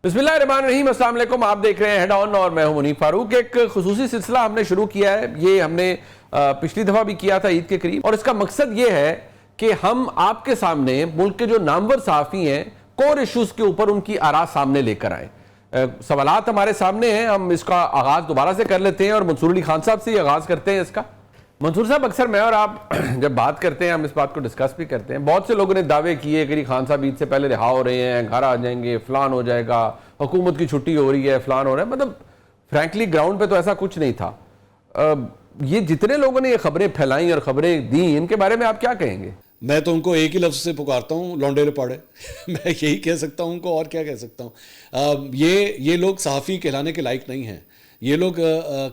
بسم اللہ الرحمن الرحیم، السلام علیکم. آپ دیکھ رہے ہیں ہیڈ آن اور میں ہوں منیف فاروق. ایک خصوصی سلسلہ ہم نے شروع کیا ہے. یہ ہم نے پچھلی دفعہ بھی کیا تھا عید کے قریب، اور اس کا مقصد یہ ہے کہ ہم آپ کے سامنے ملک کے جو نامور صحافی ہیں کور ایشوز کے اوپر ان کی آراء سامنے لے کر آئیں. سوالات ہمارے سامنے ہیں، ہم اس کا آغاز دوبارہ سے کر لیتے ہیں اور منصور علی خان صاحب سے ہی آغاز کرتے ہیں اس کا. منصور صاحب، اکثر میں اور آپ جب بات کرتے ہیں ہم اس بات کو ڈسکس بھی کرتے ہیں. بہت سے لوگوں نے دعوے کیے کہ خان صاحب عید سے پہلے رہا ہو رہے ہیں، گھر آ جائیں گے، فلان ہو جائے گا، حکومت کی چھٹی ہو رہی ہے، فلان ہو رہا ہے. مطلب فرینکلی گراؤنڈ پہ تو ایسا کچھ نہیں تھا. یہ جتنے لوگوں نے یہ خبریں پھیلائیں اور خبریں دیں، ان کے بارے میں آپ کیا کہیں گے؟ میں تو ان کو ایک ہی لفظ سے پکارتا ہوں، لونڈے لپاڑے. میں یہی کہہ سکتا ہوں ان کو، اور کیا کہہ سکتا ہوں. یہ لوگ صحافی کہلانے کے لائق نہیں ہیں. یہ لوگ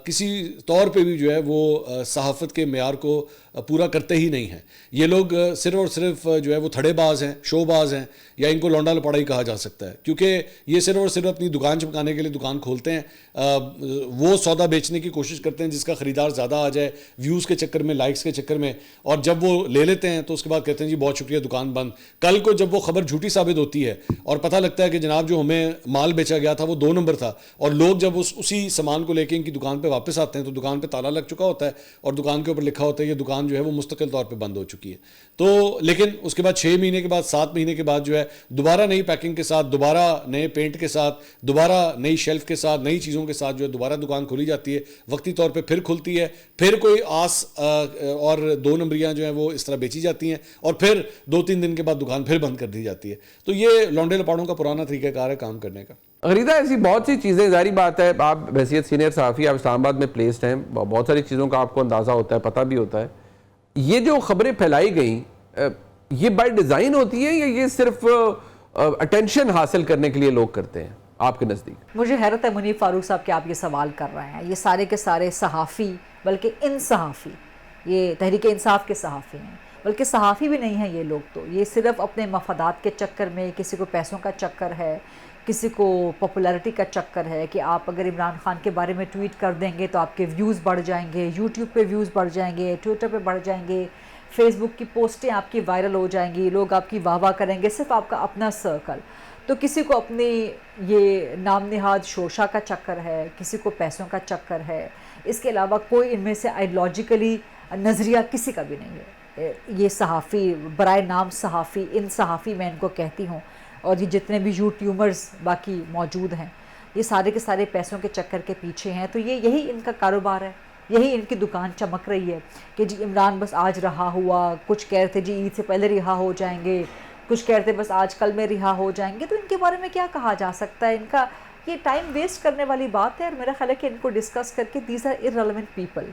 کسی طور پہ بھی جو ہے وہ صحافت کے معیار کو پورا کرتے ہی نہیں ہیں. یہ لوگ صرف اور صرف جو ہے وہ تھڑے باز ہیں، شو باز ہیں، یا ان کو لونڈا لپاڑا ہی کہا جا سکتا ہے، کیونکہ یہ صرف اور صرف اپنی دکان چمکانے کے لیے دکان کھولتے ہیں. وہ سودا بیچنے کی کوشش کرتے ہیں جس کا خریدار زیادہ آ جائے، ویوز کے چکر میں، لائکس کے چکر میں، اور جب وہ لے لیتے ہیں تو اس کے بعد کہتے ہیں جی بہت شکریہ، دکان بند. کل کو جب وہ خبر جھوٹی ثابت ہوتی ہے اور پتہ لگتا ہے کہ جناب جو ہمیں مال بیچا گیا تھا وہ 2 نمبر تھا، اور لوگ جب اسی سامان کو لے کے ان کی دکان پہ واپس آتے ہیں تو دکان پہ تالا لگ چکا ہوتا ہے اور دکان کے اوپر لکھا ہوتا ہے یہ دکان جو ہے وہ مستقل طور پہ بند ہو چکی ہے. تو لیکن اس کے بعد 6 مہینے کے بعد، 7 مہینے کے بعد جو ہے دوبارہ نئی پیکنگ کے ساتھ، دوبارہ نئے پینٹ کے ساتھ، دوبارہ نئی شیلف کے ساتھ، نئی چیزوں کے ساتھ جو ہے دوبارہ دکان کھولی جاتی ہے. وقتی طور پہ پھر کھلتی ہے، پھر کوئی آس اور 2 نمبریاں جو ہیں وہ اس طرح بیچی جاتی ہیں، اور پھر 2-3 دن کے بعد دکان پھر بند کر دی جاتی ہے. تو یہ لونڈے لپاڑوں کا پرانا طریقہ کار ہے کام کرنے کا. غریدہ، ایسی بہت سی چیزیں، ظاہری بات ہے آپ بحیثیت سینئر صحافی آپ اسلام آباد میں پلیسڈ ہیں، بہت ساری چیزوں کا آپ کو اندازہ ہوتا ہے، پتہ بھی ہوتا ہے. یہ جو خبریں پھیلائی گئیں، یہ بائی ڈیزائن ہوتی ہے یا یہ صرف اٹینشن حاصل کرنے کے لیے لوگ کرتے ہیں آپ کے نزدیک؟ مجھے حیرت ہے منیف فاروق صاحب کہ آپ یہ سوال کر رہے ہیں. یہ سارے کے سارے صحافی، بلکہ ان صحافی، یہ تحریک انصاف کے صحافی ہیں، بلکہ صحافی بھی نہیں ہیں یہ لوگ. تو یہ صرف اپنے مفادات کے چکر میں، کسی کو پیسوں کا چکر ہے، کسی کو پاپولیرٹی کا چکر ہے کہ آپ اگر عمران خان کے بارے میں ٹویٹ کر دیں گے تو آپ کے ویوز بڑھ جائیں گے، یوٹیوب پہ ویوز بڑھ جائیں گے، ٹویٹر پہ بڑھ جائیں گے، فیس بک کی پوسٹیں آپ کی وائرل ہو جائیں گی، لوگ آپ کی واہ واہ کریں گے، صرف آپ کا اپنا سرکل. تو کسی کو اپنی یہ نام نہاد شوشا کا چکر ہے، کسی کو پیسوں کا چکر ہے. اس کے علاوہ کوئی ان میں سے آئیڈیالوجیکلی نظریہ کسی کا بھی نہیں ہے. یہ صحافی، برائے نام صحافی، ان صحافی میں ان کو کہتی ہوں، اور یہ جتنے بھی یوٹیوبرز باقی موجود ہیں، یہ سارے کے سارے پیسوں کے چکر کے پیچھے ہیں. تو یہی ان کا کاروبار ہے، یہی ان کی دکان چمک رہی ہے کہ جی عمران بس آج رہا ہوا، کچھ کہہ رہے تھے جی عید سے پہلے رہا ہو جائیں گے، کچھ کہہ رہے تھے بس آج کل میں رہا ہو جائیں گے. تو ان کے بارے میں کیا کہا جا سکتا ہے؟ ان کا یہ ٹائم ویسٹ کرنے والی بات ہے، اور میرا خیال ہے کہ ان کو ڈسکس کر کے دیز آر ارریلیونٹ پیپل.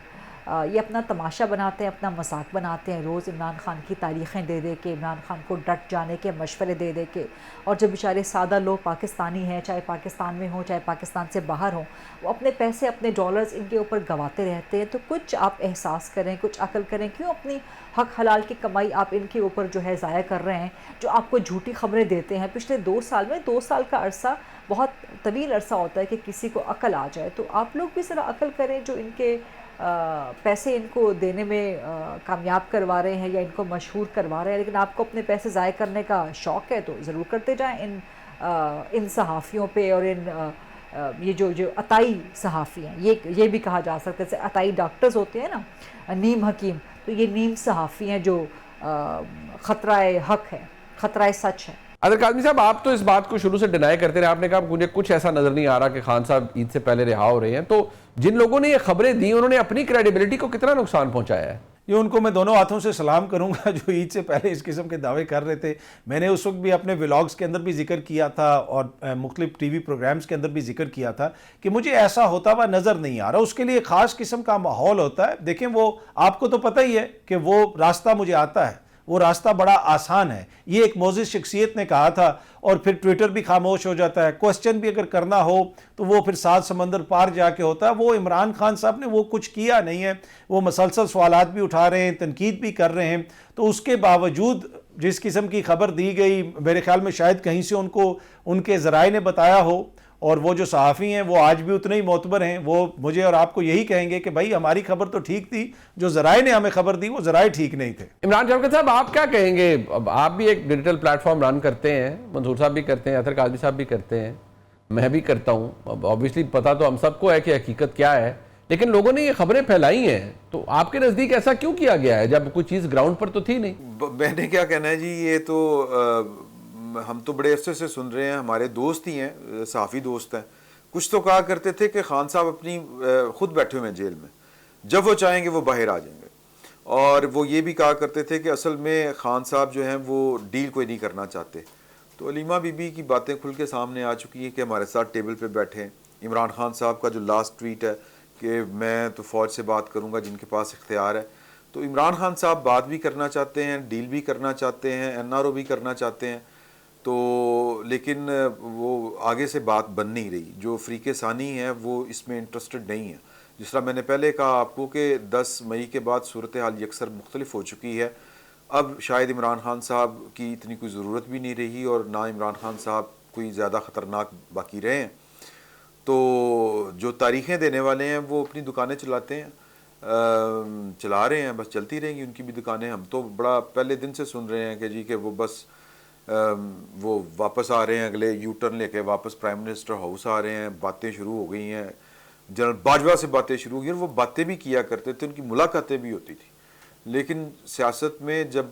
یہ اپنا تماشا بناتے ہیں، اپنا مذاق بناتے ہیں، روز عمران خان کی تاریخیں دے دے کے، عمران خان کو ڈٹ جانے کے مشورے دے دے کے. اور جب بیچارے سادہ لوگ پاکستانی ہیں، چاہے پاکستان میں ہوں چاہے پاکستان سے باہر ہوں، وہ اپنے پیسے، اپنے ڈالرز ان کے اوپر گواتے رہتے ہیں. تو کچھ آپ احساس کریں، کچھ عقل کریں. کیوں اپنی حق حلال کی کمائی آپ ان کے اوپر جو ہے ضائع کر رہے ہیں، جو آپ کو جھوٹی خبریں دیتے ہیں؟ پچھلے 2 سال میں، 2 سال کا عرصہ بہت طویل عرصہ ہوتا ہے کہ کسی کو عقل آ جائے. تو آپ لوگ بھی ذرا عقل کریں. جو ان کے پیسے ان کو دینے میں کامیاب کروا رہے ہیں یا ان کو مشہور کروا رہے ہیں، لیکن آپ کو اپنے پیسے ضائع کرنے کا شوق ہے، تو ضرور کرتے جائیں ان صحافیوں پہ. اور یہ جو عطائی صحافی ہیں، یہ بھی کہا جا سکتا ہے، جیسے عطائی ڈاکٹرز ہوتے ہیں نا، نیم حکیم، تو یہ نیم صحافی ہیں جو خطرہ حق ہے، خطرہ سچ ہے. عادل کاظمی صاحب، آپ تو اس بات کو شروع سے ڈینائی کرتے رہے. آپ نے کہا مجھے کچھ ایسا نظر نہیں آ رہا کہ خان صاحب عید سے پہلے رہا ہو رہے ہیں. تو جن لوگوں نے یہ خبریں دی، انہوں نے اپنی کریڈیبلٹی کو کتنا نقصان پہنچایا ہے؟ یہ ان کو میں دونوں ہاتھوں سے سلام کروں گا جو عید سے پہلے اس قسم کے دعوے کر رہے تھے. میں نے اس وقت بھی اپنے ولاگز کے اندر بھی ذکر کیا تھا اور مختلف ٹی وی پروگرامز کے اندر بھی ذکر کیا تھا کہ مجھے ایسا ہوتا ہوا نظر نہیں آ رہا. اس کے لیے خاص قسم کا ماحول ہوتا ہے. دیکھیں، وہ آپ کو تو پتہ ہی ہے کہ وہ راستہ مجھے آتا ہے، وہ راستہ بڑا آسان ہے. یہ ایک معزز شخصیت نے کہا تھا، اور پھر ٹویٹر بھی خاموش ہو جاتا ہے. کوسچن بھی اگر کرنا ہو تو وہ پھر 7 سمندر پار جا کے ہوتا ہے. وہ عمران خان صاحب نے وہ کچھ کیا نہیں ہے. وہ مسلسل سوالات بھی اٹھا رہے ہیں، تنقید بھی کر رہے ہیں. تو اس کے باوجود جس قسم کی خبر دی گئی، میرے خیال میں شاید کہیں سے ان کو ان کے ذرائع نے بتایا ہو، اور وہ جو صحافی ہیں وہ آج بھی اتنے ہی معتبر ہیں. وہ مجھے اور آپ کو یہی کہیں گے کہ بھائی ہماری خبر تو ٹھیک تھی، جو ذرائع نے ہمیں خبر دی وہ ذرائع ٹھیک نہیں تھے. عمران شوکت صاحب، آپ کیا کہیں گے؟ اب آپ بھی ایک ڈیجیٹل پلیٹ فارم رن کرتے ہیں، منصور صاحب بھی کرتے ہیں، اطہر کاظمی صاحب بھی کرتے ہیں. میں بھی کرتا ہوں. آبویسلی پتا تو ہم سب کو ہے کہ حقیقت کیا ہے, لیکن لوگوں نے یہ خبریں پھیلائی ہیں, تو آپ کے نزدیک ایسا کیوں کیا گیا ہے جب کوئی چیز گراؤنڈ پر تو تھی نہیں؟ میں نے کیا کہنا ہے جی, یہ تو ہم تو بڑے عرصے سے سن رہے ہیں, ہمارے دوست ہی ہیں, صحافی دوست ہیں, کچھ تو کہا کرتے تھے کہ خان صاحب اپنی خود بیٹھے ہوئے ہیں جیل میں, جب وہ چاہیں گے وہ باہر آ جائیں گے. اور وہ یہ بھی کہا کرتے تھے کہ اصل میں خان صاحب جو ہیں وہ ڈیل کوئی نہیں کرنا چاہتے. تو علیمہ بی بی کی باتیں کھل کے سامنے آ چکی ہیں کہ ہمارے ساتھ ٹیبل پہ بیٹھے ہیں. عمران خان صاحب کا جو لاسٹ ٹویٹ ہے کہ میں تو فوج سے بات کروں گا جن کے پاس اختیار ہے, تو عمران خان صاحب بات بھی کرنا چاہتے ہیں, ڈیل بھی کرنا چاہتے ہیں, NRO بھی کرنا چاہتے ہیں, تو لیکن وہ آگے سے بات بن نہیں رہی. جو فریق ثانی ہے وہ اس میں انٹرسٹڈ نہیں ہے. جس طرح میں نے پہلے کہا آپ کو کہ 10 مئی کے بعد صورتحال یکسر مختلف ہو چکی ہے. اب شاید عمران خان صاحب کی اتنی کوئی ضرورت بھی نہیں رہی, اور نہ عمران خان صاحب کوئی زیادہ خطرناک باقی رہے ہیں. تو جو تاریخیں دینے والے ہیں وہ اپنی دکانیں چلاتے ہیں, چلا رہے ہیں, بس چلتی رہیں گی ان کی بھی دکانیں. ہم تو بڑا پہلے دن سے سن رہے ہیں کہ جی کہ وہ بس وہ واپس آ رہے ہیں, اگلے یو ٹرن لے کے واپس پرائم منسٹر ہاؤس آ رہے ہیں, باتیں شروع ہو گئی ہیں, جنرل باجوہ سے باتیں شروع ہو گئی. اور وہ باتیں بھی کیا کرتے تھے, ان کی ملاقاتیں بھی ہوتی تھی. لیکن سیاست میں جب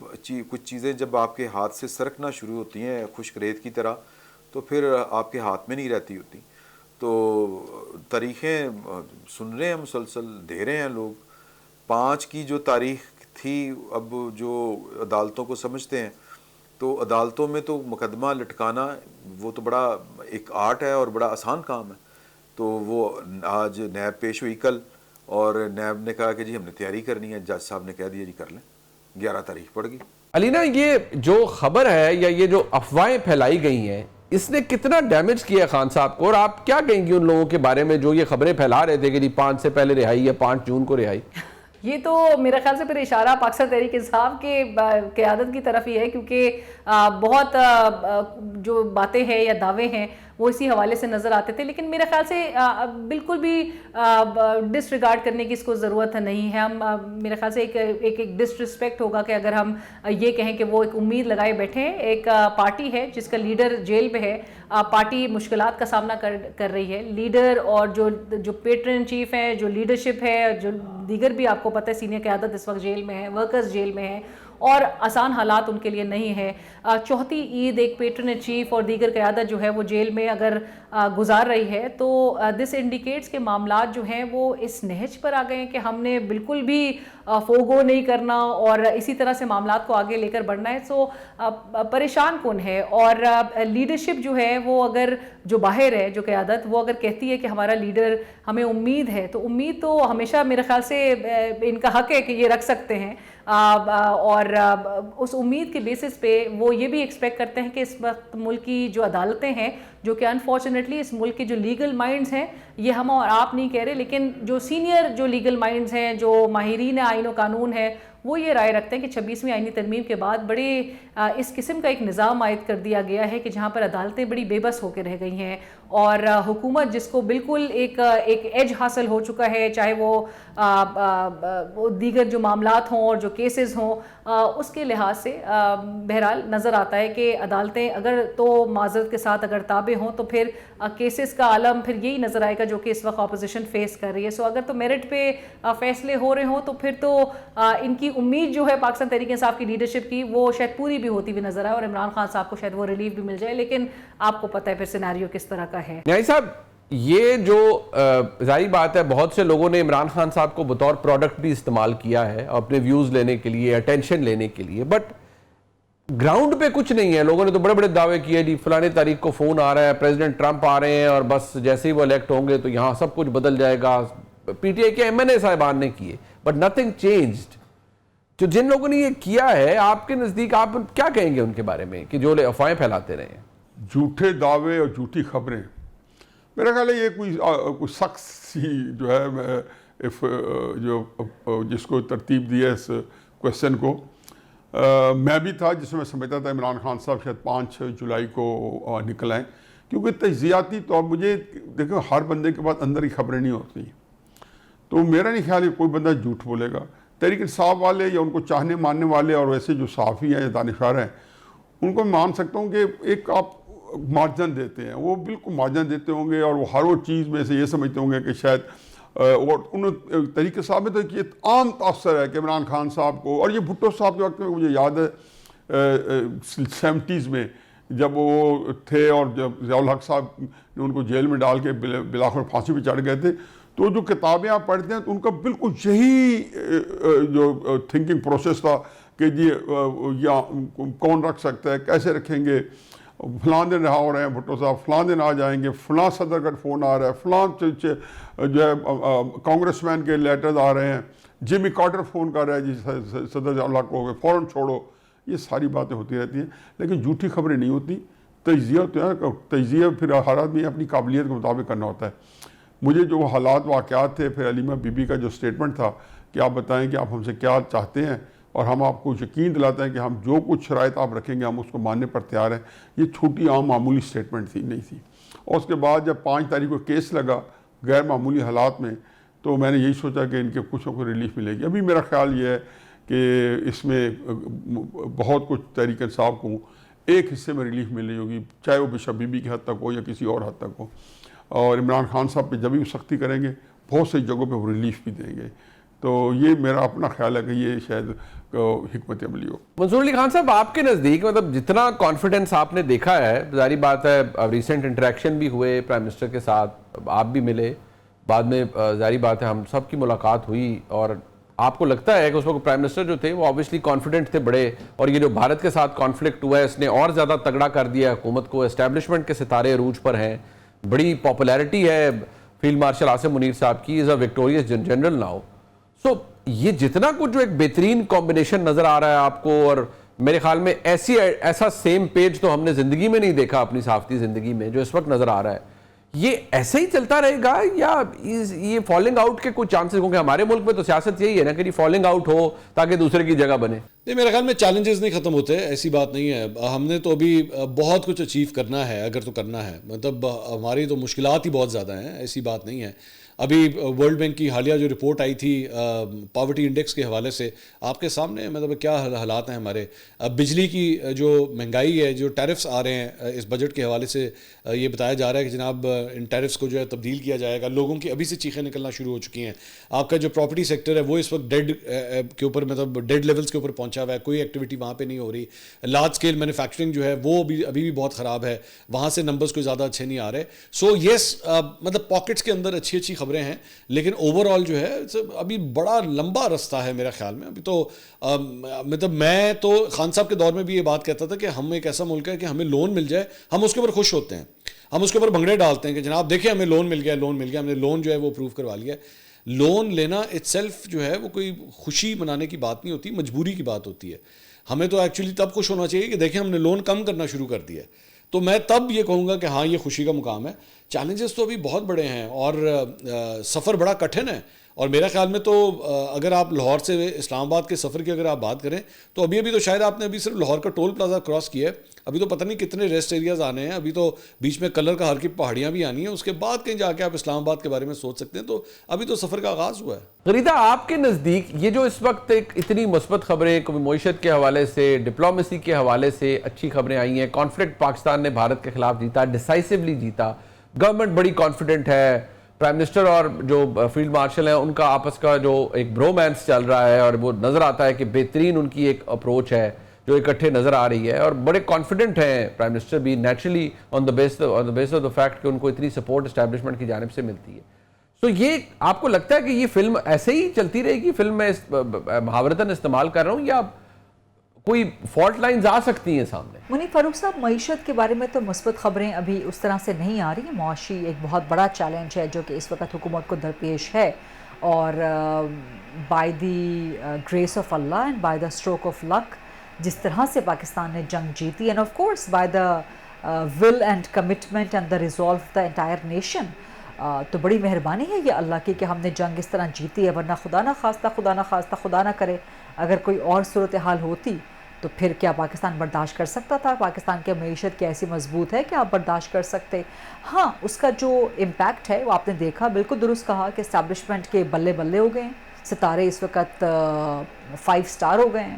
کچھ چیزیں جب آپ کے ہاتھ سے سرکنا شروع ہوتی ہیں خشک ریت کی طرح, تو پھر آپ کے ہاتھ میں نہیں رہتی ہوتی. تو تاریخیں سن رہے ہیں, مسلسل دے رہے ہیں لوگ. 5 کی جو تاریخ تھی, اب جو عدالتوں کو سمجھتے ہیں, تو عدالتوں میں تو مقدمہ لٹکانا وہ تو بڑا ایک آرٹ ہے اور بڑا آسان کام ہے. تو وہ آج نیب پیش ہوئی کل, اور نیب نے کہا کہ جی ہم نے تیاری کرنی ہے, جج صاحب نے کہہ دیا جی کر لیں, 11 تاریخ پڑ گئی. علینا, یہ جو خبر ہے یا یہ جو افواہیں پھیلائی گئی ہیں, اس نے کتنا ڈیمیج کیا ہے خان صاحب کو, اور آپ کیا کہیں گے ان لوگوں کے بارے میں جو یہ خبریں پھیلا رہے تھے کہ جی 5 سے پہلے رہائی یا 5 جون کو رہائی؟ یہ تو میرے خیال سے پھر اشارہ پاکستان تحریک انصاف کے قیادت کی طرف ہی ہے, کیونکہ بہت جو باتیں ہیں یا دعوے ہیں وہ اسی حوالے سے نظر آتے تھے. لیکن میرے خیال سے بالکل بھی ڈس ریگارڈ کرنے کی اس کو ضرورت نہیں ہے. ہم میرے خیال سے ایک ڈس رسپیکٹ ہوگا کہ اگر ہم یہ کہیں کہ وہ ایک امید لگائے بیٹھے ہیں. ایک پارٹی ہے جس کا لیڈر جیل میں ہے, پارٹی مشکلات کا سامنا کر رہی ہے. لیڈر اور جو پیٹرن چیف ہیں, جو لیڈرشپ ہے, جو دیگر بھی آپ کو پتہ ہے سینئر قیادت اس وقت جیل میں ہے, ورکرز جیل میں ہیں, اور آسان حالات ان کے لیے نہیں ہے. چوتھی عید ایک پیٹرن چیف اور دیگر قیادت جو ہے وہ جیل میں اگر گزار رہی ہے, تو دس انڈیکیٹس کے معاملات جو ہیں وہ اس نہج پر آ گئے ہیں کہ ہم نے بالکل بھی فوگو نہیں کرنا اور اسی طرح سے معاملات کو آگے لے کر بڑھنا ہے. سو پریشان کن ہے. اور لیڈرشپ جو ہے وہ اگر جو باہر ہے, جو قیادت, وہ اگر کہتی ہے کہ ہمارا لیڈر, ہمیں امید ہے, تو امید تو ہمیشہ میرے خیال سے ان کا حق ہے کہ یہ رکھ سکتے ہیں. اور اس امید کے بیسس پہ وہ یہ بھی ایکسپیکٹ کرتے ہیں کہ اس وقت ملک کی جو عدالتیں ہیں, جو کہ انفارچونیٹلی اس ملک کے جو لیگل مائنڈز ہیں, یہ ہم اور آپ نہیں کہہ رہے, لیکن جو سینئر جو لیگل مائنڈز ہیں, جو ماہرین آئین و قانون ہیں, وہ یہ رائے رکھتے ہیں کہ 26ویں آئینی ترمیم کے بعد بڑے اس قسم کا ایک نظام عائد کر دیا گیا ہے کہ جہاں پر عدالتیں بڑی بے بس ہو کے رہ گئی ہیں, اور حکومت جس کو بالکل ایک ایج حاصل ہو چکا ہے, چاہے وہ دیگر جو معاملات ہوں اور جو کیسز ہوں, اس کے لحاظ سے بہرحال نظر آتا ہے کہ عدالتیں اگر تو معذرت کے ساتھ اگر تابع ہوں تو پھر کیسز کا عالم پھر یہی نظر آئے گا جو کہ اس وقت اپوزیشن فیس کر رہی ہے. سو اگر تو میرٹ پہ فیصلے ہو رہے ہوں تو پھر تو ان کی امید جو ہے پاکستان تحریک انصاف کی لیڈرشپ کی وہ شاید پوری بھی ہوتی ہوئی نظر آئے, اور عمران خان صاحب کو شاید وہ ریلیف بھی مل جائے. لیکن آپ کو پتہ ہے پھر سیناریو کس طرح کا ہے. نیائی صاحب, یہ جو ظاہری بات ہے, بہت سے لوگوں نے عمران خان صاحب کو بطور پروڈکٹ بھی استعمال کیا ہے اپنے ویوز لینے کے لیے, اٹینشن لینے کے لیے, بٹ گراؤنڈ پہ کچھ نہیں ہے. لوگوں نے تو بڑے بڑے دعوے کیے, جی فلانے تاریخ کو فون آ رہا ہے, پریزیڈنٹ ٹرمپ آ رہے ہیں, اور بس جیسے ہی وہ الیکٹ ہوں گے تو یہاں سب کچھ بدل جائے گا. پی ٹی آئی کے MNA صاحبان نے کیے, بٹ نتھنگ چینجڈ. جو جن لوگوں نے یہ کیا ہے, آپ کے نزدیک آپ کیا کہیں گے ان کے بارے میں کہ جو افواہیں پھیلاتے رہے ہیں؟ جھوٹے دعوے اور جھوٹی خبریں, میرا خیال ہے یہ کوئی شخص ہی جو ہے جو جس کو ترتیب دی ہے اس کویسچن کو. میں بھی تھا جس میں سمجھتا تھا عمران خان صاحب شاید 5 جولائی کو نکل آئیں, کیونکہ تجزیاتی طور مجھے دیکھو ہر بندے کے پاس اندر ہی خبریں نہیں ہوتی, تو میرا نہیں خیال ہے کوئی بندہ جھوٹ بولے گا. تحریک انصاف والے یا ان کو چاہنے ماننے والے اور ویسے جو صحافی ہیں یا دانشور ہیں, ان کو میں مان سکتا ہوں کہ ایک آپ مارجن دیتے ہیں, وہ بالکل مارجن دیتے ہوں گے, اور وہ ہر وہ چیز میں سے یہ سمجھتے ہوں گے کہ شاید, اور ان طریقے ثابت ہے کہ یہ عام تاثر ہے کہ عمران خان صاحب کو, اور یہ بھٹو صاحب کے وقت میں مجھے یاد ہے 70s میں جب وہ تھے اور جب ضیاء الحق صاحب نے ان کو جیل میں ڈال کے بلاخر پھانسی پہ چڑھ گئے تھے, تو جو کتابیں آپ پڑھتے ہیں تو ان کا بالکل یہی جو تھنکنگ پروسیس تھا کہ جی کون رکھ سکتا ہے, کیسے رکھیں گے, فلاں دن رہا ہو رہے ہیں بھٹو صاحب, فلاں دن آ جائیں گے, فلاں صدر کا فون آ رہا ہے, فلاں جو ہے کانگریس مین کے لیٹرز آ رہے ہیں, جیمی کارٹر فون کر رہا ہے جی صدر ضیاء الحق کو فوراً چھوڑو. یہ ساری باتیں ہوتی رہتی ہیں, لیکن جھوٹی خبریں نہیں ہوتی, تجزیہ ہوتا ہے. تجزیہ پھر ہر آدمی اپنی قابلیت کے مطابق کرنا ہوتا ہے. مجھے جو حالات واقعات تھے, پھر علیمہ بی بی کا جو سٹیٹمنٹ تھا کہ آپ بتائیں کہ آپ ہم سے کیا چاہتے ہیں, اور ہم آپ کو یقین دلاتے ہیں کہ ہم جو کچھ شرائط آپ رکھیں گے ہم اس کو ماننے پر تیار ہیں, یہ چھوٹی عام معمولی سٹیٹمنٹ نہیں تھی. اور اس کے بعد جب 5 تاریخ کو کیس لگا غیر معمولی حالات میں, تو میں نے یہی سوچا کہ ان کے کچھ نہ کوئی ریلیف ملے گی. ابھی میرا خیال یہ ہے کہ اس میں بہت کچھ تحریک انصاف کو ایک حصے میں ریلیف مل رہی ہوگی, چاہے وہ بشپ بی بی کی حد تک ہو یا کسی اور حد تک ہو. اور عمران خان صاحب پہ جب بھی سختی کریں گے بہت سی جگہوں پہ وہ ریلیف بھی دیں گے. تو یہ میرا اپنا خیال ہے کہ یہ شاید حکمت عملی ہو. منصور علی خان صاحب, آپ کے نزدیک مطلب جتنا کانفیڈنس آپ نے دیکھا ہے, ظاہری بات ہے ریسنٹ انٹریکشن بھی ہوئے پرائم منسٹر کے ساتھ, آپ بھی ملے, بعد میں ظاہری بات ہے ہم سب کی ملاقات ہوئی, اور آپ کو لگتا ہے کہ اس وقت پرائم منسٹر جو تھے وہ آبویسلی کانفیڈنٹ تھے بڑے, اور یہ جو بھارت کے ساتھ کانفلکٹ ہوا ہے اس نے اور زیادہ تگڑا کر دیا حکومت کو, اسٹیبلشمنٹ کے ستارے عروج پر ہیں, بڑی پاپولیرٹی ہے فیلڈ مارشل عاصم منیر صاحب کی, از اے وکٹوریس جنرل ناؤ. سو یہ جتنا کچھ جو ایک بہترین کمبینیشن نظر آ رہا ہے آپ کو, اور میرے خیال میں ایسا سیم پیج تو ہم نے زندگی میں نہیں دیکھا اپنی صحافتی زندگی میں جو اس وقت نظر آ رہا ہے, یہ ایسے ہی چلتا رہے گا یا یہ فالنگ آؤٹ کے کچھ چانسز ہوں گے؟ ہمارے ملک میں تو سیاست یہی ہے نا کہ فالنگ آؤٹ ہو تاکہ دوسرے کی جگہ بنے. نہیں, میرے خیال میں چیلنجز نہیں ختم ہوتے, ایسی بات نہیں ہے. ہم نے تو ابھی بہت کچھ اچیو کرنا ہے, اگر تو کرنا ہے, مطلب ہماری تو مشکلات ہی بہت زیادہ ہیں, ایسی بات نہیں ہے. ابھی ورلڈ بینک کی حالیہ جو رپورٹ آئی تھی پاورٹی انڈیکس کے حوالے سے, آپ کے سامنے مطلب کیا حالات ہیں ہمارے. بجلی کی جو مہنگائی ہے, جو ٹیرفس آ رہے ہیں اس بجٹ کے حوالے سے, یہ بتایا جا رہا ہے کہ جناب ان ٹیرفس کو جو ہے تبدیل کیا جائے گا. لوگوں کی ابھی سے چیخیں نکلنا شروع ہو چکی ہیں. آپ کا جو پراپرٹی سیکٹر ہے وہ اس وقت ڈیڈ کے اوپر, مطلب ڈیڈ لیولس کے اوپر پہنچا ہوا ہے, کوئی ایکٹیویٹی وہاں پہ نہیں ہو رہی. لارج اسکیل مینوفیکچرنگ جو ہے وہ ابھی بھی بہت خراب ہے, وہاں سے نمبرز کوئی زیادہ اچھے نہیں آ رہے. سو یس, مطلب پاکٹس کے اندر اچھی اچھی خبریں ہیں, لیکن اوور آل جو ہے ابھی بڑا لمبا رستہ ہے میرا خیال میں. ابھی تو مطلب میں تو خان صاحب کے دور میں بھی یہ بات کہتا تھا کہ ہم ایک ایسا ملک ہے کہ ہمیں لون مل جائے ہم اس کے اوپر خوش ہوتے ہیں, ہم اس کے اوپر بھنگڑے ڈالتے ہیں کہ جناب دیکھیں ہمیں لون مل گیا, ہم نے لون جو ہے وہ اپروو کروا لیا. لون لینا اٹ سیلف جو ہے وہ کوئی خوشی منانے کی بات نہیں ہوتی, مجبوری کی بات ہوتی ہے. ہمیں تو ایکچولی تب خوش ہونا چاہیے کہ دیکھیں ہم نے لون کم کرنا شروع کر دیا ہے, تو میں تب یہ کہوں گا کہ ہاں یہ خوشی کا مقام ہے. چیلنجز تو ابھی بہت بڑے ہیں اور سفر بڑا کٹھن ہے. اور میرا خیال میں تو اگر آپ لاہور سے اسلام آباد کے سفر کی اگر آپ بات کریں تو ابھی تو شاید آپ نے ابھی صرف لاہور کا ٹول پلازا کراس کیا ہے, ابھی تو پتہ نہیں کتنے ریسٹ ایریاز آنے ہیں, ابھی تو بیچ میں کلر کا ہر کی پہاڑیاں بھی آنی ہیں, اس کے بعد کہیں جا کے آپ اسلام آباد کے بارے میں سوچ سکتے ہیں. تو ابھی تو سفر کا آغاز ہوا ہے. غریدہ, آپ کے نزدیک یہ جو اس وقت ایک اتنی مثبت خبریں معیشت کے حوالے سے, ڈپلومیسی کے حوالے سے اچھی خبریں آئی ہیں, کانفلکٹ پاکستان نے بھارت کے خلاف جیتا, ڈیسائسیولی جیتا, گورنمنٹ بڑی کانفیڈنٹ ہے, پرائم منسٹر اور جو فیلڈ مارشل ہیں ان کا آپس کا جو ایک برومانس چل رہا ہے, اور وہ نظر آتا ہے کہ بہترین ان کی ایک اپروچ ہے جو اکٹھے نظر آ رہی ہے, اور بڑے کانفیڈنٹ ہیں پرائم منسٹر بھی naturally on the base of the fact کہ ان کو اتنی سپورٹ اسٹیبلشمنٹ کی جانب سے ملتی ہے. سو یہ آپ کو لگتا ہے کہ یہ فلم ایسے ہی چلتی رہے گی؟ فلم میں محاورتاً استعمال کر رہا ہوں, یا کوئی فالٹ لائنز آ سکتی ہیں سامنے؟ منیب فاروق صاحب, معیشت کے بارے میں تو مثبت خبریں ابھی اس طرح سے نہیں آ رہی ہیں. معاشی ایک بہت بڑا چیلنج ہے جو کہ اس وقت حکومت کو درپیش ہے, اور by the grace of Allah and by the stroke of luck جس طرح سے پاکستان نے جنگ جیتی, and of course by the will and commitment and the resolve of the entire nation, تو بڑی مہربانی ہے یہ اللہ کی کہ ہم نے جنگ اس طرح جیتی ہے. ورنہ خدا نہ کرے اگر کوئی اور صورتحال ہوتی تو پھر کیا پاکستان برداشت کر سکتا تھا؟ پاکستان کی معیشت کی ایسی مضبوط ہے کہ آپ برداشت کر سکتے. ہاں, اس کا جو امپیکٹ ہے وہ آپ نے دیکھا, بالکل درست کہا کہ اسٹیبلشمنٹ کے بلے بلے ہو گئے ہیں, ستارے اس وقت 5 سٹار ہو گئے ہیں.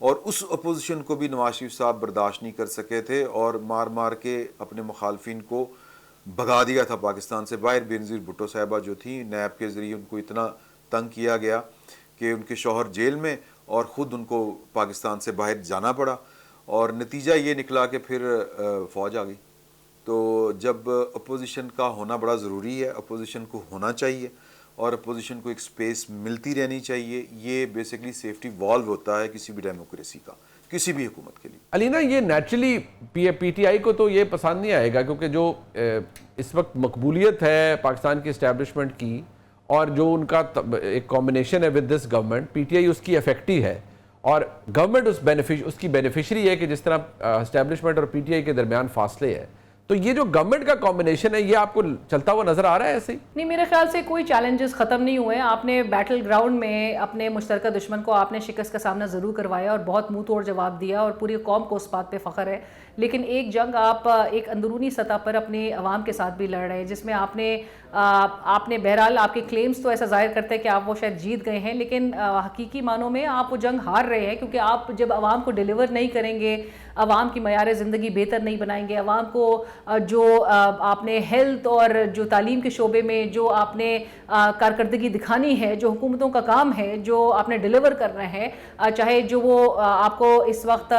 اور اس اپوزیشن کو بھی نواز شریف صاحب برداشت نہیں کر سکے تھے اور مار مار کے اپنے مخالفین کو بھگا دیا تھا پاکستان سے باہر. بینظیر بھٹو صاحبہ جو تھیں نیب کے ذریعے ان کو اتنا تنگ کیا گیا کہ ان کے شوہر جیل میں اور خود ان کو پاکستان سے باہر جانا پڑا, اور نتیجہ یہ نکلا کہ پھر فوج آ گئی. تو جب اپوزیشن کا ہونا بڑا ضروری ہے, اپوزیشن کو ہونا چاہیے اور اپوزیشن کو ایک سپیس ملتی رہنی چاہیے. یہ بیسیکلی سیفٹی والو ہوتا ہے کسی بھی ڈیموکریسی کا, کسی بھی حکومت کے لیے. علینا, یہ نیچرلی پی ٹی آئی کو تو یہ پسند نہیں آئے گا, کیونکہ جو اس وقت مقبولیت ہے پاکستان کی اسٹیبلشمنٹ کی اور جو ان کا ایک کمبینیشن ہے with this government, P T I اس کی افیکٹی ہے اور گورنمنٹ اس کی بینیفیشری ہے کہ جس طرح اسٹیبلشمنٹ اور پی ٹی آئی کے درمیان فاصلے ہے. تو یہ جو گورنمنٹ کا کمبینیشن ہے یہ آپ کو چلتا ہوا نظر آ رہا ہے ایسے ہی؟ نہیں, میرے خیال سے کوئی چیلنجز ختم نہیں ہوئے. آپ نے بیٹل گراؤنڈ میں اپنے مشترکہ دشمن کو آپ نے شکست کا سامنا ضرور کروایا اور بہت منہ توڑ جواب دیا اور پوری قوم کو اس بات پہ فخر ہے. لیکن ایک جنگ آپ ایک اندرونی سطح پر اپنے عوام کے ساتھ بھی لڑ رہے ہیں, جس میں آپ نے بہرحال آپ کے کلیمز تو ایسا ظاہر کرتے ہیں کہ آپ وہ شاید جیت گئے ہیں, لیکن حقیقی معنوں میں آپ وہ جنگ ہار رہے ہیں, کیونکہ آپ جب عوام کو ڈیلیور نہیں کریں گے, عوام کی معیار زندگی بہتر نہیں بنائیں گے, عوام کو جو آپ نے ہیلتھ اور جو تعلیم کے شعبے میں جو آپ نے کارکردگی دکھانی ہے, جو حکومتوں کا کام ہے جو آپ نے ڈیلیور کرنا ہے, چاہے جو وہ آپ کو اس وقت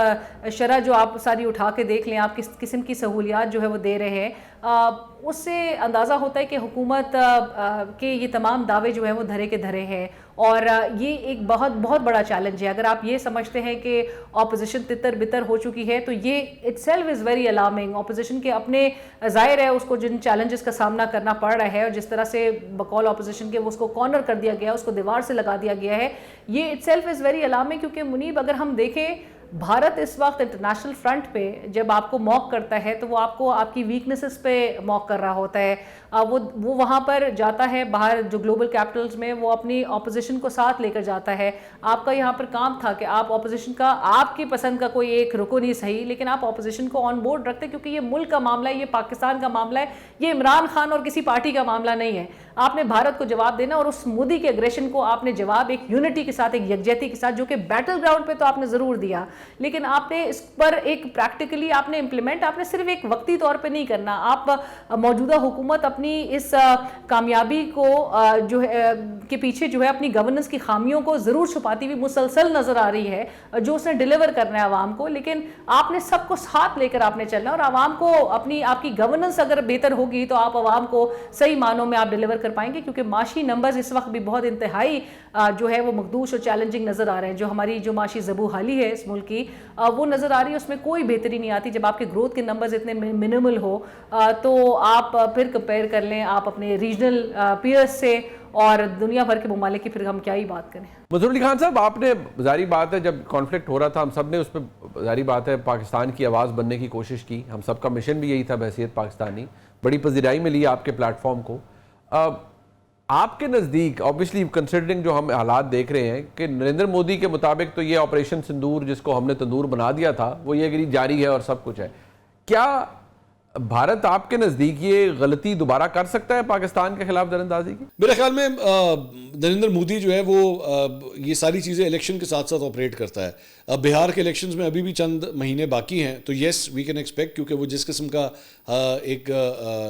شرح جو آپ ساری اٹھا کے دیکھ لیں, آپ کس قسم کی سہولیات جو ہے وہ دے رہے ہیں, اس سے اندازہ ہوتا ہے کہ حکومت کے یہ تمام دعوے جو ہیں وہ دھرے کے دھرے ہیں. اور یہ ایک بہت بہت بڑا چیلنج ہے. اگر آپ یہ سمجھتے ہیں کہ اپوزیشن تتر بتر ہو چکی ہے تو یہ it self is very alarming. Opposition کے اپنے ظاہر ہے اس کو جن چیلنجز کا سامنا کرنا پڑ رہا ہے اور جس طرح سے بقول اپوزیشن کے اس کو کارنر کر دیا گیا, اس کو دیوار سے لگا دیا گیا ہے, یہ it self is very alarming. کیونکہ منیب, اگر ہم دیکھیں بھارت اس وقت انٹرنیشنل فرنٹ پہ جب آپ کو موک کرتا ہے تو وہ آپ کو آپ کی ویکنسز پہ موک کر رہا ہوتا ہے. وہ وہاں پر جاتا ہے باہر جو گلوبل کیپٹلز میں, وہ اپنی اپوزیشن کو ساتھ لے کر جاتا ہے. آپ کا یہاں پر کام تھا کہ آپ اپوزیشن کا, آپ کی پسند کا کوئی ایک رکو نہیں صحیح, لیکن آپ اپوزیشن کو آن بورڈ رکھتے, کیونکہ یہ ملک کا معاملہ ہے, یہ پاکستان کا معاملہ ہے, یہ عمران خان اور کسی پارٹی کا معاملہ نہیں ہے. آپ نے بھارت کو جواب دینا اور اس مودی کے اگریشن کو آپ نے جواب ایک یونٹی کے ساتھ, ایک یکجہتی کے ساتھ, جو کہ بیٹل گراؤنڈ پہ تو آپ نے ضرور دیا, لیکن آپ نے اس پر ایک پریکٹیکلی آپ نے امپلیمنٹ, آپ نے صرف ایک وقتی طور پہ نہیں کرنا. آپ موجودہ حکومت اپنی اس کامیابی کو جو ہے کے پیچھے جو ہے اپنی گورننس کی خامیوں کو ضرور چھپاتی ہوئی مسلسل نظر آ رہی ہے, جو اس نے ڈیلیور کرنا ہے عوام کو. لیکن آپ نے سب کو ساتھ لے کر آپ نے چلنا, اور عوام کو اپنی آپ کی گورننس اگر بہتر ہوگی تو آپ عوام کو صحیح معنوں میں آپ ڈیلیور کر پائیں گے. کیونکہ معاشی نمبرز اس وقت بھی بہت انتہائی جو ہے وہ مخدوش اور چیلنجنگ نظر آ رہے ہیں. جو ہماری جو معاشی زبو حالی ہے اس ملک کی وہ نظر آ رہی ہے, اس میں کوئی بہتری نہیں آتی. جب آپ کے گروتھ کے نمبرز اتنے منیمل ہو تو آپ پھر کمپیئر کر لیں آپ اپنے ریجنل پیئرز سے اور دنیا بھر کے ممالک کی, پھر ہم کیا ہی بات کریں. مظہر علی خان صاحب, آپ نے ظاہری بات ہے جب کانفلکٹ ہو رہا تھا ہم سب نے اس پہ ظاہری بات ہے پاکستان کی آواز بننے کی کوشش کی. ہم سب کا مشن بھی یہی تھا بحیثیت پاکستانی. بڑی پذیرائی ملی آپ کے پلیٹ فارم کو. آپ کے نزدیک آبویسلی کنسیڈرنگ جو ہم حالات دیکھ رہے ہیں کہ نریندر مودی کے مطابق تو یہ آپریشن سندور جس کو ہم نے تندور بنا دیا تھا وہ یہ جاری ہے اور سب کچھ ہے, کیا بھارت آپ کے نزدیک یہ غلطی دوبارہ کر سکتا ہے پاکستان کے خلاف در اندازی کی؟ میرے خیال میں نریندر مودی جو ہے وہ یہ ساری چیزیں الیکشن کے ساتھ ساتھ آپریٹ کرتا ہے. بہار کے الیکشنز میں ابھی بھی چند مہینے باقی ہیں, تو یس وی کین ایکسپیکٹ, کیونکہ وہ جس قسم کا ایک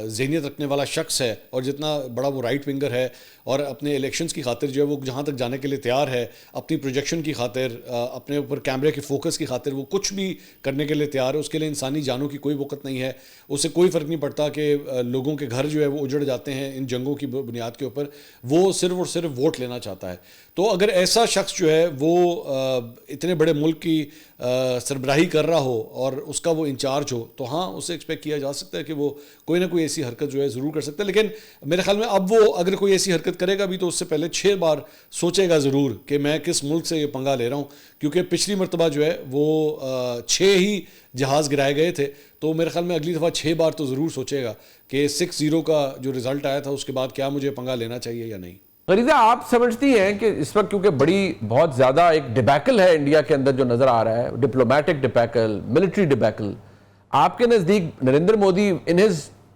ذہنیت رکھنے والا شخص ہے اور جتنا بڑا وہ رائٹ ونگر ہے اور اپنے الیکشنز کی خاطر جو ہے وہ جہاں تک جانے کے لیے تیار ہے, اپنی پروجیکشن کی خاطر, اپنے اوپر کیمرے کے فوکس کی خاطر وہ کچھ بھی کرنے کے لیے تیار ہے. اس کے لیے انسانی جانوں کی کوئی وقت نہیں ہے. اسے کوئی فرق نہیں پڑتا کہ لوگوں کے گھر جو ہے وہ اجڑ جاتے ہیں ان جنگوں کی بنیاد کے اوپر. وہ صرف اور صرف ووٹ لینا چاہتا ہے. تو اگر ایسا شخص جو ہے وہ اتنے بڑے ملک کی سربراہی کر رہا ہو اور اس کا وہ انچارج ہو, تو ہاں اسے ایکسپیکٹ کیا جا سکتا ہے کہ وہ کوئی نہ کوئی ایسی حرکت جو ہے ضرور کر سکتا ہے. لیکن میرے خیال میں اب وہ اگر کوئی ایسی حرکت کرے گا بھی تو اس سے پہلے 6 بار سوچے گا ضرور کہ میں کس ملک سے یہ پنگا لے رہا ہوں, کیونکہ پچھلی مرتبہ جو ہے وہ 6 ہی جہاز گرائے گئے تھے. تو میرے خیال میں اگلی دفعہ 6 بار تو ضرور سوچے گا کہ 6-0 کا جو رزلٹ آیا تھا اس کے بعد کیا مجھے پنگا لینا چاہیے یا نہیں. غریزہ, آپ سمجھتی ہیں کہ اس وقت کیونکہ بڑی بہت زیادہ ایک ڈیبیکل ہے انڈیا کے اندر جو نظر آ رہا ہے, ڈپلومیٹک ڈیبیکل, ملٹری ڈیبیکل, آپ کے نزدیک نریندر مودی ان ہز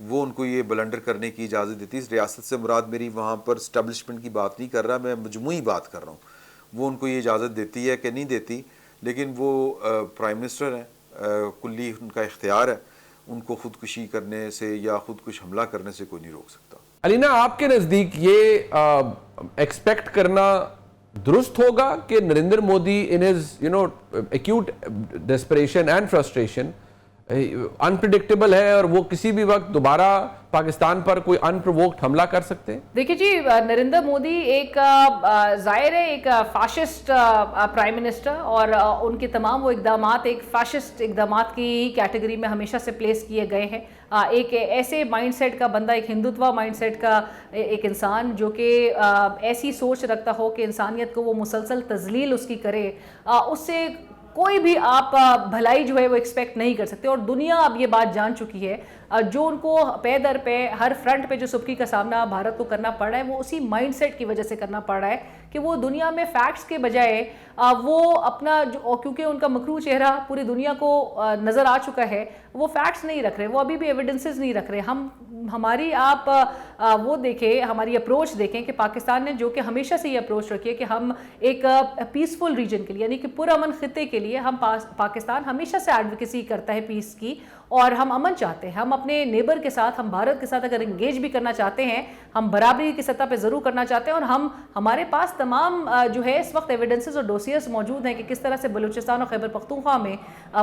وہ ان کو یہ بلنڈر کرنے کی اجازت دیتی ہے. ریاست سے مراد میری وہاں پر اسٹیبلشمنٹ کی بات نہیں کر رہا, میں مجموعی بات کر رہا ہوں. وہ ان کو یہ اجازت دیتی ہے کہ نہیں دیتی, لیکن وہ پرائم منسٹر ہیں, کلی ان کا اختیار ہے, ان کو خودکشی کرنے سے یا خودکش حملہ کرنے سے کوئی نہیں روک سکتا. علینا, آپ کے نزدیک یہ ایکسپیکٹ کرنا درست ہوگا کہ Narendra Modi in his acute desperation and frustration unpredictable ہے اور وہ کسی بھی وقت دوبارہ پاکستان پر کوئی انپرووکڈ حملہ کر سکتے ہیں؟ دیکھیے جی, نریندر مودی ایک ظاہر ہے ایک فاشسٹ پرائم منسٹر, اور ان کے تمام وہ اقدامات ایک فاشسٹ اقدامات کی کیٹیگری میں ہمیشہ سے پلیس کیے گئے ہیں. ایک ایسے مائنڈ سیٹ کا بندہ, ایک ہندوتوا مائنڈ سیٹ کا ایک انسان جو کہ ایسی سوچ رکھتا ہو کہ انسانیت کو وہ مسلسل تذلیل اس کی کرے, اس سے کوئی بھی آپ بھلائی جو ہے وہ ایکسپیکٹ نہیں کر سکتے. اور دنیا اب یہ بات جان چکی ہے, جو ان کو پے در پہ ہر فرنٹ پہ جو سبکی کا سامنا بھارت کو کرنا پڑ رہا ہے, وہ اسی مائنڈ سیٹ کی وجہ سے کرنا پڑ رہا ہے کہ وہ دنیا میں فیکٹس کے بجائے وہ اپنا کیونکہ ان کا مکروہ چہرہ پوری دنیا کو نظر آ چکا ہے, وہ فیکٹس نہیں رکھ رہے, وہ ابھی بھی ایویڈنسز نہیں رکھ رہے. ہماری آپ وہ دیکھیں, ہماری اپروچ دیکھیں کہ پاکستان نے جو کہ ہمیشہ سے یہ اپروچ رکھی ہے کہ ہم ایک پیسفل ریجن کے لیے, یعنی کہ پرامن خطے کے لیے, ہم پاکستان ہمیشہ سے ایڈوکیسی کرتا ہے پیس کی, اور ہم امن چاہتے ہیں. ہم اپنے نیبر کے ساتھ, ہم بھارت کے ساتھ اگر انگیج بھی کرنا چاہتے ہیں, ہم برابری کی سطح پہ ضرور کرنا چاہتے ہیں, اور ہمارے پاس تمام جو ہے اس وقت ایویڈنسز اور ڈوسیئرز موجود ہیں کہ کس طرح سے بلوچستان اور خیبر پختونخوا میں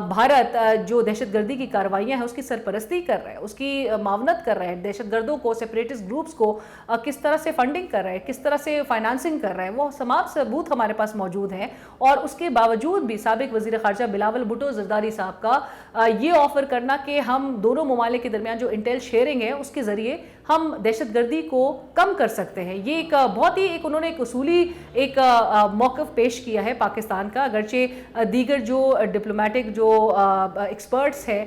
بھارت جو دہشت گردی کی کارروائیاں ہیں اس کی سرپرستی کر رہا ہے, اس کی معاونت کر رہا ہے, دہشت گردوں کو, سیپریٹسٹ گروپس کو کس طرح سے فنڈنگ کر رہا ہے, کس طرح سے فائنانسنگ کر رہا ہے, وہ تمام ثبوت ہمارے پاس موجود ہیں. اور اس کے باوجود بھی سابق وزیر خارجہ بلاول بھٹو زرداری صاحب کا یہ آفر کرنا کہ ہم دونوں ممالک کے درمیان جو انٹیل شیئرنگ ہے اس کے ذریعے ہم دہشت گردی کو کم کر سکتے ہیں, یہ ایک بہت ہی انہوں نے ایک اصولی ایک موقف پیش کیا ہے پاکستان کا. اگرچہ دیگر جو ڈپلومیٹک جو ایکسپرٹس ہیں,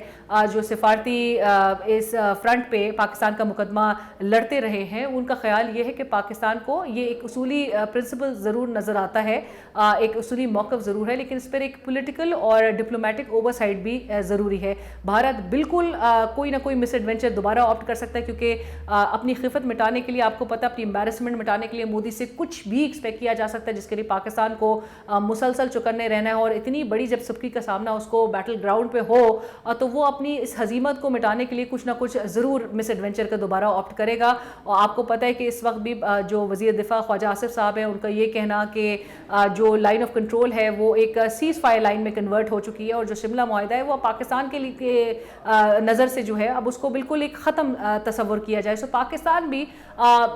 جو سفارتی اس فرنٹ پہ پاکستان کا مقدمہ لڑتے رہے ہیں, ان کا خیال یہ ہے کہ پاکستان کو یہ ایک اصولی پرنسپل ضرور نظر آتا ہے, ایک اصولی موقف ضرور ہے, لیکن اس پر ایک پولیٹیکل اور ڈپلومیٹک اوور سائٹ بھی ضروری ہے. بھارت بالکل کوئی نہ کوئی مس ایڈونچر دوبارہ آپٹ کر سکتا ہے, کیونکہ اپنی خفت مٹانے کے لیے, آپ کو پتہ, اپنی امبیرسمنٹ مٹانے کے لیے مودی سے کچھ بھی ایکسپیکٹ کیا جا سکتا ہے, جس کے لیے پاکستان کو مسلسل چکرنے رہنا ہے. اور اتنی بڑی جب سبکی کا سامنا اس کو بیٹل گراؤنڈ پہ ہو تو وہ اپنی اس ہزیمت کو مٹانے کے لیے کچھ نہ کچھ ضرور مس ایڈونچر کا دوبارہ آپٹ کرے گا. اور آپ کو پتہ ہے کہ اس وقت بھی جو وزیر دفاع خواجہ آصف صاحب ہیں, ان کا یہ کہنا کہ جو لائن آف کنٹرول ہے وہ ایک سیز فائر لائن میں کنورٹ ہو چکی ہے, اور جو شملہ معاہدہ ہے وہ پاکستان کے لیے نظر سے جو ہے اب اس کو بالکل ایک ختم تصور کیا جائے. سو پاکستان بھی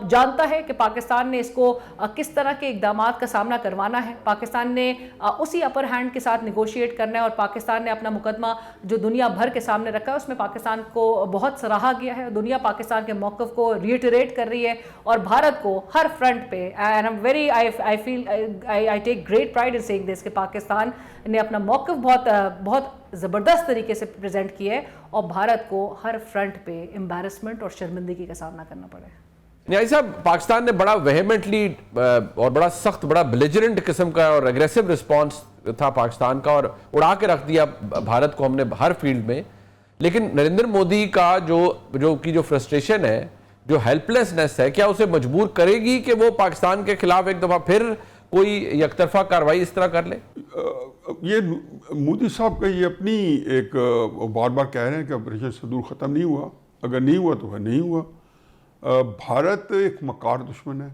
جانتا ہے کہ پاکستان نے اس کو کس طرح کے اقدامات کا سامنا کروانا ہے. پاکستان نے اسی اپر ہینڈ کے ساتھ نیگوشیٹ کرنا ہے, اور پاکستان نے اپنا مقدمہ جو دنیا بھر کے سامنے رکھا ہے اس میں پاکستان کو بہت سراہا گیا ہے. دنیا پاکستان کے موقف کو ریٹریٹ کر رہی ہے, اور بھارت کو ہر فرنٹ پہ, and am very I feel I take great pride in seeing this, کہ پاکستان نے اپنا موقف بہت زبردست طریقے سے پریزنٹ کیا ہے, اور بھارت کو ہر فرنٹ پہ امبیرسمنٹ اور شرمندگی کا سامنا کرنا پڑے. نیازی صاحب, پاکستان نے بڑا وہیمنٹلی اور بڑا سخت, بڑا بلیجرنٹ قسم کا اور اگریسو رسپانس تھا پاکستان کا, اور اڑا کے رکھ دیا بھارت کو ہم نے ہر فیلڈ میں. لیکن نریندر مودی کا جو فرسٹریشن ہے, جو ہیلپ لیسنس ہے, کیا اسے مجبور کرے گی کہ وہ پاکستان کے خلاف ایک دفعہ پھر کوئی یک طرفہ کاروائی اس طرح کر لے؟ یہ مودی صاحب کا یہ اپنی ایک بار بار کہہ رہے ہیں کہ آپریشن سندور ختم نہیں ہوا, اگر نہیں ہوا تو وہ نہیں ہوا. بھارت ایک مکار دشمن ہے.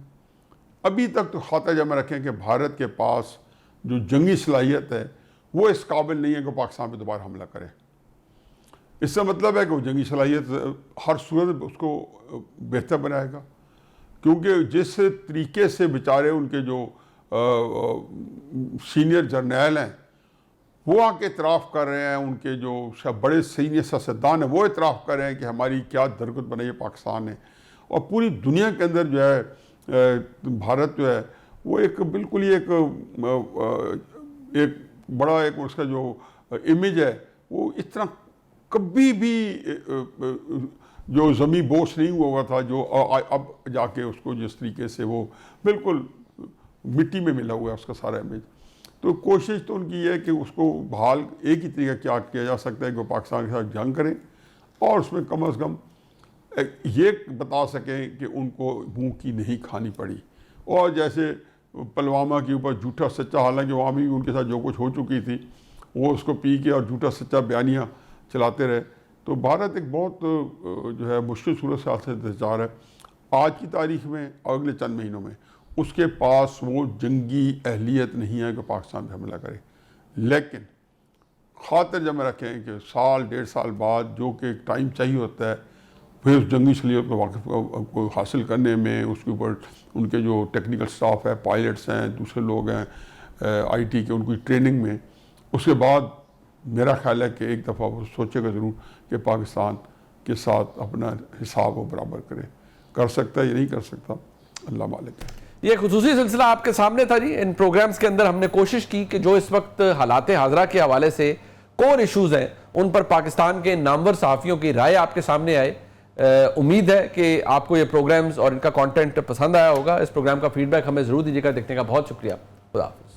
ابھی تک تو خاطہ جمع رکھیں کہ بھارت کے پاس جو جنگی صلاحیت ہے وہ اس قابل نہیں ہے کہ پاکستان پہ دوبارہ حملہ کرے. اس سے مطلب ہے کہ وہ جنگی صلاحیت ہر صورت اس کو بہتر بنائے گا, کیونکہ جس طریقے سے بیچارے ان کے جو سینئر جرنیل ہیں وہ آ کے اعتراف کر رہے ہیں, ان کے جو بڑے سینئر سیاستدان ہیں وہ اعتراف کر رہے ہیں کہ ہماری کیا درگت بنائی ہے پاکستان نے, اور پوری دنیا کے اندر جو ہے بھارت جو ہے وہ ایک بالکل ہی ایک بڑا ایک اس کا جو امیج ہے وہ اس طرح کبھی بھی جو زمین بوس نہیں ہوا تھا, جو اب جا کے اس کو جس طریقے سے وہ بالکل مٹی میں ملا ہوا ہے اس کا سارا امیج. تو کوشش تو ان کی یہ ہے کہ اس کو بحال ایک ہی طریقہ کیا جا سکتا ہے کہ وہ پاکستان کے ساتھ جنگ کریں, اور اس میں کم از کم یہ بتا سکیں کہ ان کو منہ کی نہیں کھانی پڑی. اور جیسے پلوامہ کے اوپر جھوٹا سچا، حالانکہ وہاں بھی ان کے ساتھ جو کچھ ہو چکی تھی وہ اس کو پی کے اور جھوٹا سچا بیانیاں چلاتے رہے. تو بھارت ایک بہت جو ہے مشکل صورت سے انتظار ہے آج کی تاریخ میں اور اگلے چند مہینوں میں. اس کے پاس وہ جنگی اہلیت نہیں ہے کہ پاکستان پہ حملہ کرے، لیکن خاطر جب میں رکھیں کہ سال 1.5 سال بعد جو کہ ایک ٹائم چاہیے ہوتا ہے پھر اس جنگی صلاحیت کو واقف کو حاصل کرنے میں، اس کے اوپر ان کے جو ٹیکنیکل سٹاف ہے، پائلٹس ہیں، دوسرے لوگ ہیں آئی ٹی کے، ان کی ٹریننگ میں، اس کے بعد میرا خیال ہے کہ ایک دفعہ وہ سوچے گا ضرور کہ پاکستان کے ساتھ اپنا حساب وہ برابر کرے. کر سکتا ہے یا نہیں کر سکتا، اللہ مالک ہے. یہ خصوصی سلسلہ آپ کے سامنے تھا جی. ان پروگرامز کے اندر ہم نے کوشش کی کہ جو اس وقت حالات حاضرہ کے حوالے سے کور ایشوز ہیں ان پر پاکستان کے نامور صحافیوں کی رائے آپ کے سامنے آئے. امید ہے کہ آپ کو یہ پروگرامز اور ان کا کانٹینٹ پسند آیا ہوگا. اس پروگرام کا فیڈ بیک ہمیں ضرور دیجیے گا. دیکھنے کا بہت شکریہ. خدا حافظ.